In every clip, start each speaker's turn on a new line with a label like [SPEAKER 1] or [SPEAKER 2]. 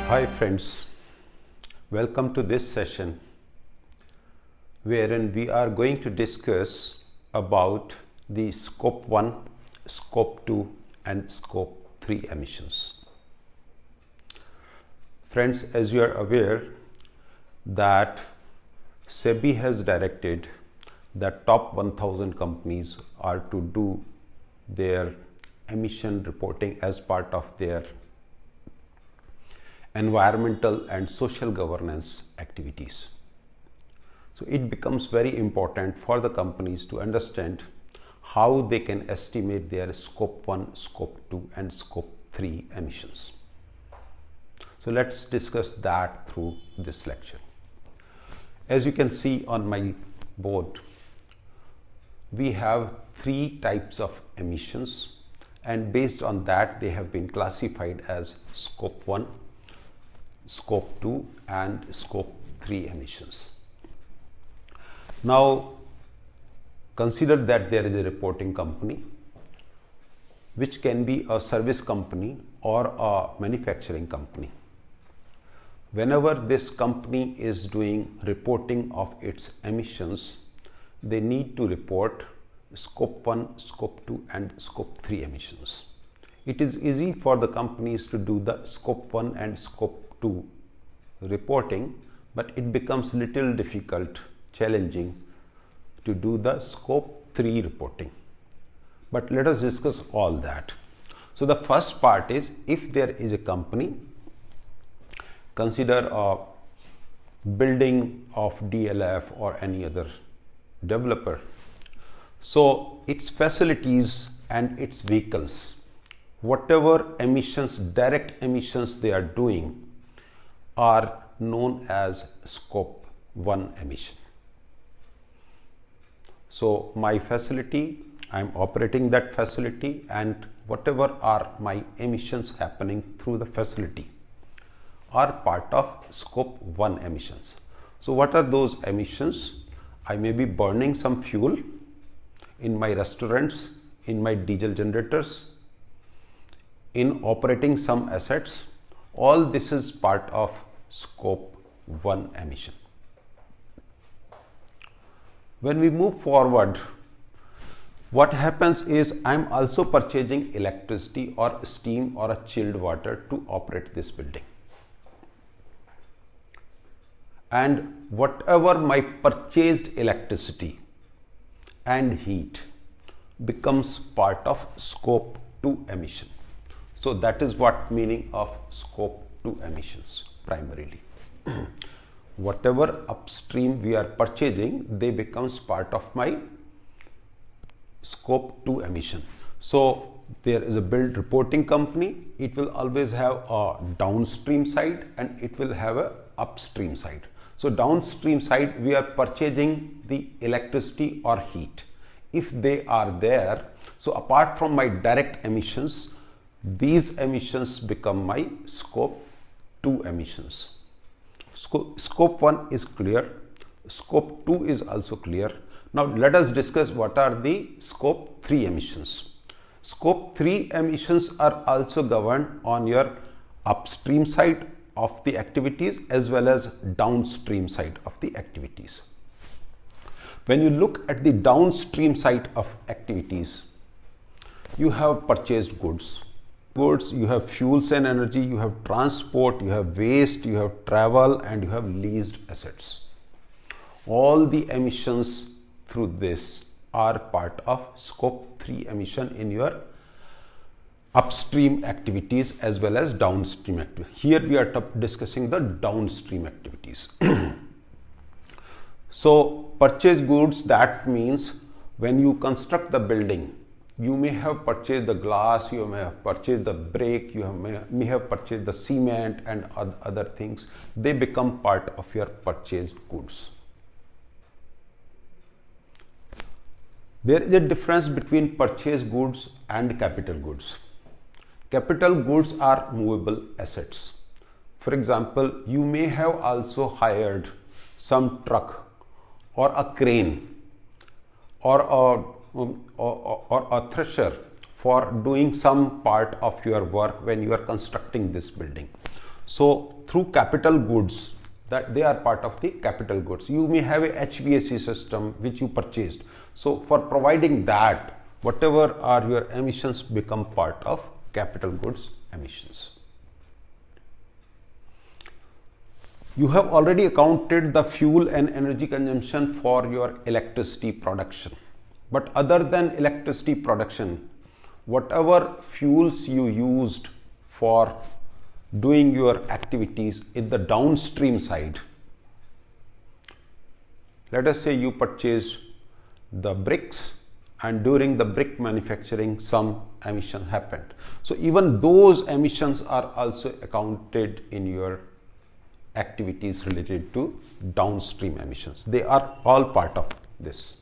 [SPEAKER 1] Hi friends, welcome to this session wherein we are going to discuss about the scope 1, scope 2 and scope 3 emissions. Friends, as you are aware that SEBI has directed that top 1000 companies are to do their emission reporting as part of their environmental and social governance activities. So it becomes very important for the companies to understand how they can estimate their scope 1, scope 2 and scope 3 emissions. So let's discuss that through this lecture. As you can see on my board, we have 3 types of emissions, and based on that they have been classified as scope 1, scope 2 and scope 3 emissions. Now consider that there is a reporting company which can be a service company or a manufacturing company. Whenever this company is doing reporting of its emissions, they need to report scope 1, scope 2 and scope 3 emissions. It is easy for the companies to do the scope 1 and scope 2 reporting, but it becomes little difficult, challenging to do the scope 3 reporting. But let us discuss all that. So the first part is, if there is a company, consider a building of DLF or any other developer. So its facilities and its vehicles, whatever emissions, direct emissions they are doing, are known as scope 1 emission. So my facility, I am operating that facility, and whatever are my emissions happening through the facility are part of scope 1 emissions. So what are those emissions? I may be burning some fuel in my restaurants, in my diesel generators, in operating some assets. All this is part of scope 1 emission. When we move forward, what happens is I am also purchasing electricity or steam or a chilled water to operate this building. And whatever my purchased electricity and heat becomes part of scope 2 emission. So that is what meaning of scope 2 emissions primarily. Whatever upstream we are purchasing, they becomes part of my scope 2 emission. So there is a build reporting company, it will always have a downstream side and it will have a upstream side. So downstream side, we are purchasing the electricity or heat. If they are there, so apart from my direct emissions, these emissions become my scope 2 emissions. Scope 1 is clear, scope 2 is also clear. Now let us discuss what are the scope 3 emissions. Scope 3 emissions are also governed on your upstream side of the activities as well as downstream side of the activities. When you look at the downstream side of activities, you have purchased goods, you have fuels and energy, you have transport, you have waste, you have travel, and you have leased assets. All the emissions through this are part of scope 3 emission in your upstream activities as well as downstream activities. Here we are discussing the downstream activities. So purchase goods, that means when you construct the building, you may have purchased the glass, you may have purchased the brick, may have purchased the cement and other things. They become part of your purchased goods. There is a difference between purchased goods and capital goods. Capital goods are movable assets. For example, you may have also hired some truck or a crane or a thresher for doing some part of your work when you are constructing this building. So through capital goods, that they are part of the capital goods. You may have a HVAC system which you purchased. So for providing that, whatever are your emissions become part of capital goods emissions. You have already accounted the fuel and energy consumption for your electricity production. But other than electricity production, whatever fuels you used for doing your activities in the downstream side, let us say you purchased the bricks and during the brick manufacturing some emission happened. So even those emissions are also accounted in your activities related to downstream emissions. They are all part of this.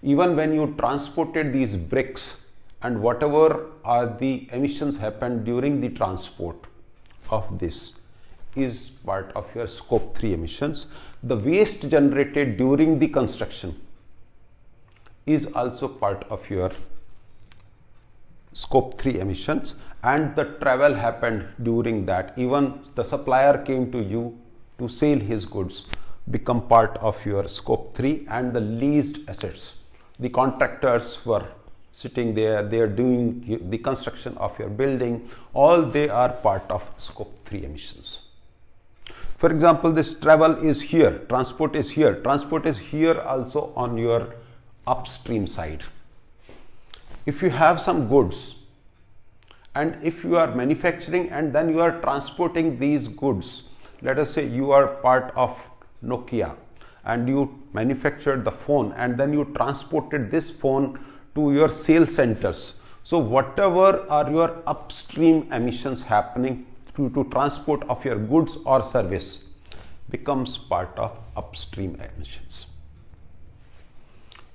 [SPEAKER 1] Even when you transported these bricks and whatever are the emissions happened during the transport of this is part of your scope 3 emissions. The waste generated during the construction is also part of your scope 3 emissions, and the travel happened during that. Even the supplier came to you to sell his goods become part of your scope 3, and the leased assets. The contractors were sitting there, they are doing the construction of your building, all they are part of scope 3 emissions. For example, this travel is here, transport is here also on your upstream side. If you have some goods and if you are manufacturing and then you are transporting these goods, let us say you are part of Nokia and you manufactured the phone and then you transported this phone to your sales centers. So whatever are your upstream emissions happening to transport of your goods or service becomes part of upstream emissions.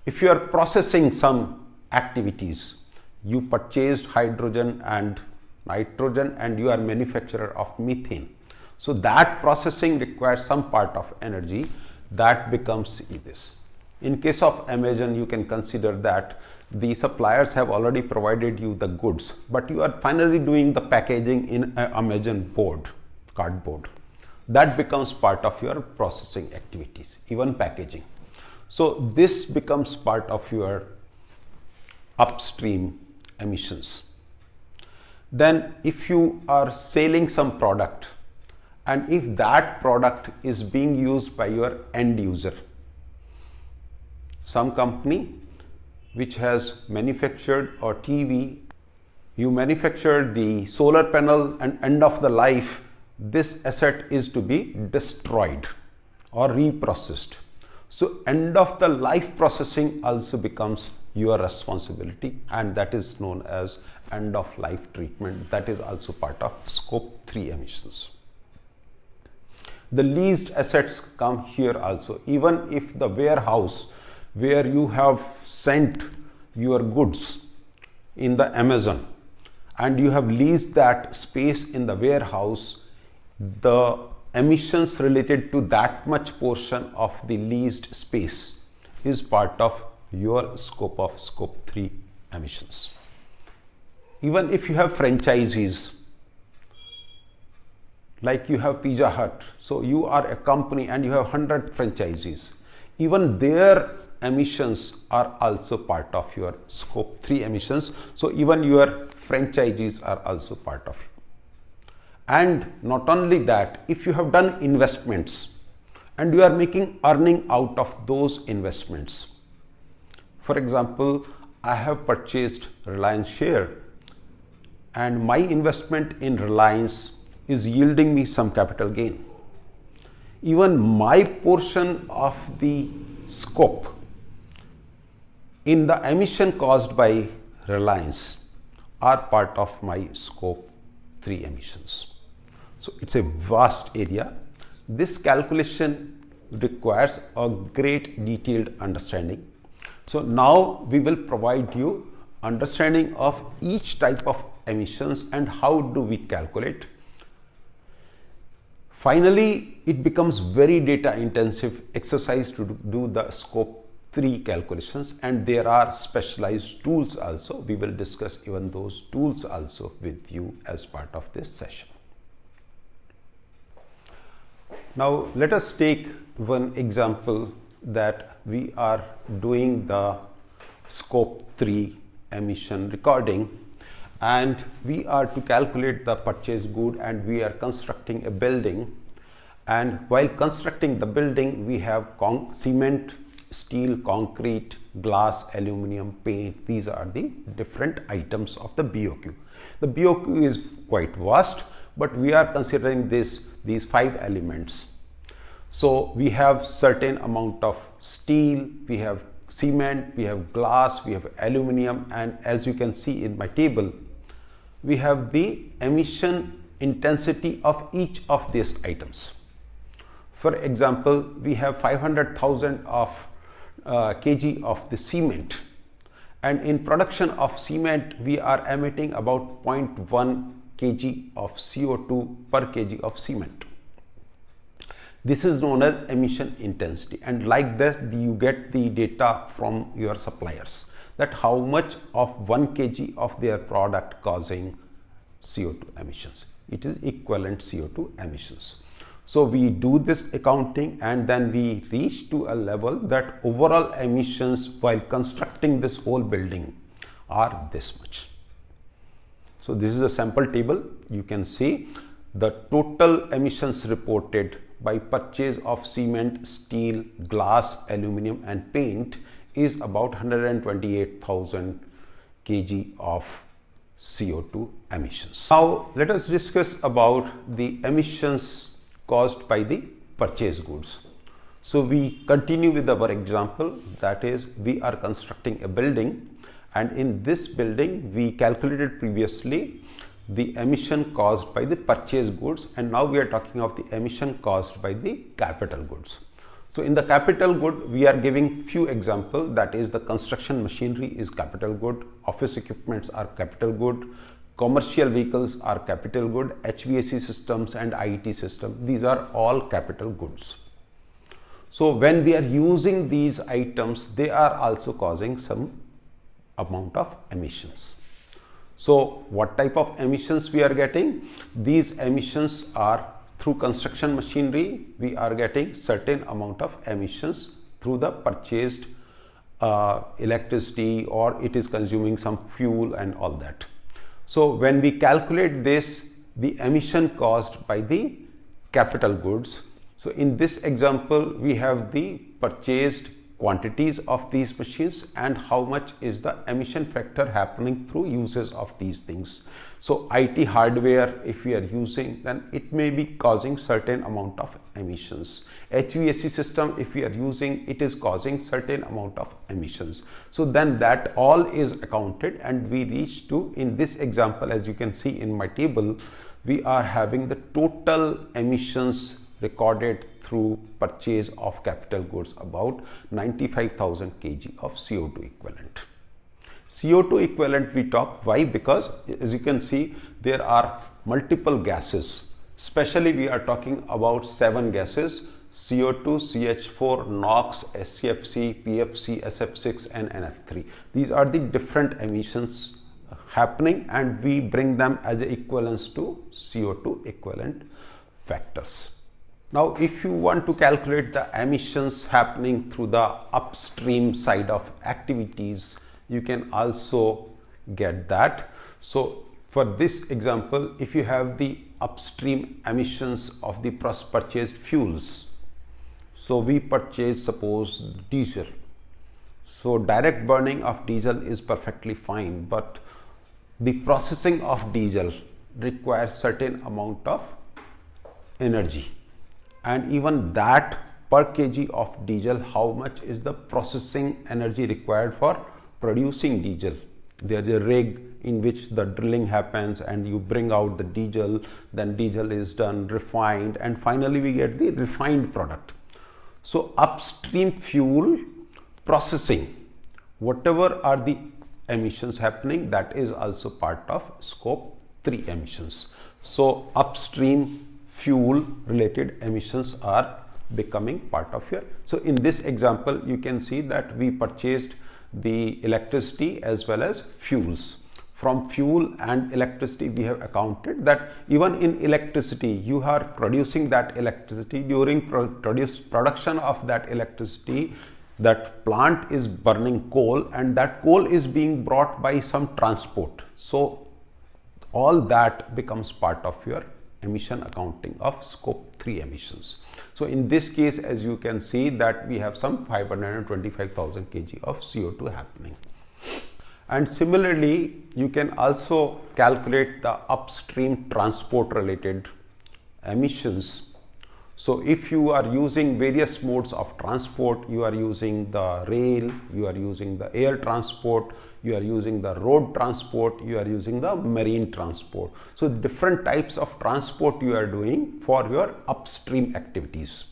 [SPEAKER 1] If you are processing some activities, you purchased hydrogen and nitrogen and you are manufacturer of methane. So that processing requires some part of energy, that becomes this. In case of Amazon, you can consider that the suppliers have already provided you the goods, but you are finally doing the packaging in an Amazon board, cardboard. That becomes part of your processing activities, even packaging. So this becomes part of your upstream emissions. Then if you are selling some product and if that product is being used by your end user, some company which has manufactured a TV, you manufactured the solar panel and end of the life, this asset is to be destroyed or reprocessed. So end of the life processing also becomes your responsibility, and that is known as end of life treatment. That is also part of scope 3 emissions. The leased assets come here also. Even if the warehouse where you have sent your goods in the Amazon and you have leased that space in the warehouse, the emissions related to that much portion of the leased space is part of your scope of scope 3 emissions. Even if you have franchisees, like you have Pizza Hut, so you are a company and you have 100 franchisees, even their emissions are also part of your scope 3 emissions. So even your franchisees are also part of it. And not only that, if you have done investments and you are making earning out of those investments, for example, I have purchased Reliance share and my investment in Reliance is yielding me some capital gain. Even my portion of the scope in the emission caused by Reliance are part of my scope 3 emissions. So it's a vast area. This calculation requires a great detailed understanding. So now we will provide you understanding of each type of emissions and how do we calculate. Finally, it becomes very data intensive exercise to do the scope 3 calculations, and there are specialized tools also. We will discuss even those tools also with you as part of this session. Now let us take one example that we are doing the scope 3 emission recording, and we are to calculate the purchase good, and we are constructing a building, and while constructing the building we have cement, steel, concrete, glass, aluminum, paint. These are the different items of the BOQ. The BOQ is quite vast, but we are considering these 5 elements. So we have certain amount of steel, we have cement, we have glass, we have aluminum, and as you can see in my table, we have the emission intensity of each of these items. For example, we have 500,000 of kg of the cement, and in production of cement we are emitting about 0.1 kg of CO2 per kg of cement. This is known as emission intensity, and like this you get the data from your suppliers that how much of 1 kg of their product causing CO2 emissions. It is equivalent CO2 emissions. So we do this accounting, and then we reach to a level that overall emissions while constructing this whole building are this much. So this is a sample table. You can see the total emissions reported by purchase of cement, steel, glass, aluminum and paint is about 128,000 kg of CO2 emissions. Now let us discuss about the emissions caused by the purchase goods. So we continue with our example, that is we are constructing a building, and in this building we calculated previously the emission caused by the purchase goods, and now we are talking of the emission caused by the capital goods. So in the capital good we are giving few examples, that is the construction machinery is capital good, office equipments are capital good, commercial vehicles are capital good, HVAC systems and IT system, these are all capital goods. So when we are using these items, they are also causing some amount of emissions. So what type of emissions we are getting? These emissions are through construction machinery, we are getting certain amount of emissions through the purchased electricity, or it is consuming some fuel and all that. So when we calculate this, the emission caused by the capital goods. So in this example, we have the purchased quantities of these machines and how much is the emission factor happening through uses of these things. So IT hardware, if we are using, then it may be causing certain amount of emissions. HVAC system, if we are using, it is causing certain amount of emissions. So then that all is accounted, and we reach to, in this example, as you can see in my table, we are having the total emissions recorded through purchase of capital goods about 95,000 kg of CO2 equivalent. CO2 equivalent we talk, why? Because as you can see, there are multiple gases, especially we are talking about 7 gases: CO2, CH4, NOx, SCFC, PFC, SF6 and NF3. These are the different emissions happening, and we bring them as equivalence to CO2 equivalent factors. Now, if you want to calculate the emissions happening through the upstream side of activities, you can also get that. So for this example, if you have the upstream emissions of the purchased fuels, so we purchase, suppose, diesel. So direct burning of diesel is perfectly fine, but the processing of diesel requires certain amount of energy. And even that per kg of diesel, how much is the processing energy required for producing diesel? There is a rig in which the drilling happens and you bring out the diesel, then diesel is done, refined, and finally we get the refined product. So upstream fuel processing, whatever are the emissions happening, that is also part of scope 3 emissions. So upstream fuel related emissions are becoming part of here. So in this example, you can see that we purchased the electricity as well as fuels. from fuel and electricity, we have accounted that even in electricity, you are producing that electricity. During production of that electricity, that plant is burning coal, and that coal is being brought by some transport. So all that becomes part of your emission accounting of scope 3 emissions. So in this case, as you can see, that we have some 525,000 kg of CO2 happening. And similarly, you can also calculate the upstream transport related emissions. So if you are using various modes of transport, you are using the rail, you are using the air transport, you are using the road transport, you are using the marine transport. So different types of transport you are doing for your upstream activities.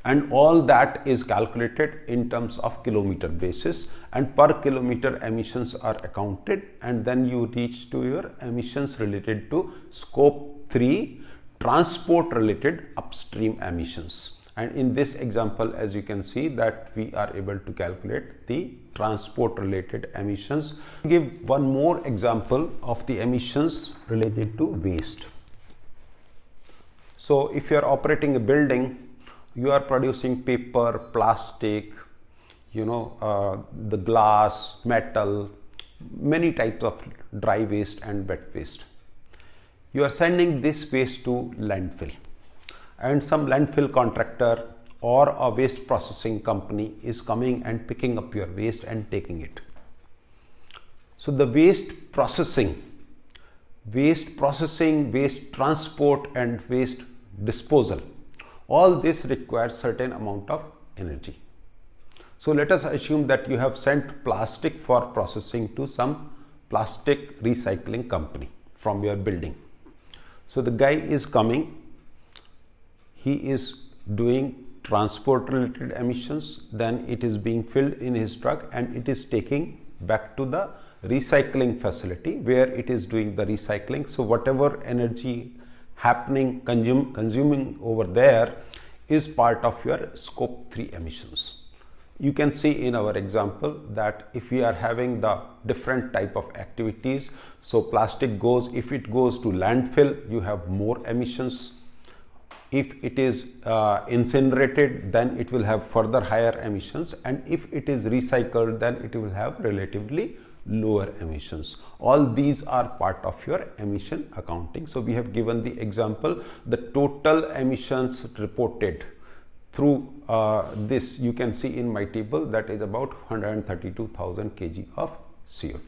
[SPEAKER 1] And all that is calculated in terms of kilometer basis, and per kilometer emissions are accounted, and then you reach to your emissions related to scope 3 transport related upstream emissions. And in this example, as you can see, that we are able to calculate the transport related emissions. Give one more example of the emissions related to waste. So if you are operating a building, you are producing paper, plastic, the glass, metal, many types of dry waste and wet waste. You are sending this waste to landfill, and some landfill contractor or a waste processing company is coming and picking up your waste and taking it. So the waste processing, waste transport and waste disposal, all this requires certain amount of energy. So let us assume that you have sent plastic for processing to some plastic recycling company from your building. So the guy is coming, he is doing transport related emissions, then it is being filled in his truck and it is taking back to the recycling facility where it is doing the recycling. So whatever energy happening, consuming over there is part of your scope 3 emissions. You can see in our example that if we are having the different type of activities, so plastic goes, if it goes to landfill, you have more emissions. If it is incinerated, then it will have further higher emissions, and if it is recycled, then it will have relatively lower emissions. All these are part of your emission accounting. So we have given the example, the total emissions reported through this, you can see in my table, that is about 132,000 kg of CO2.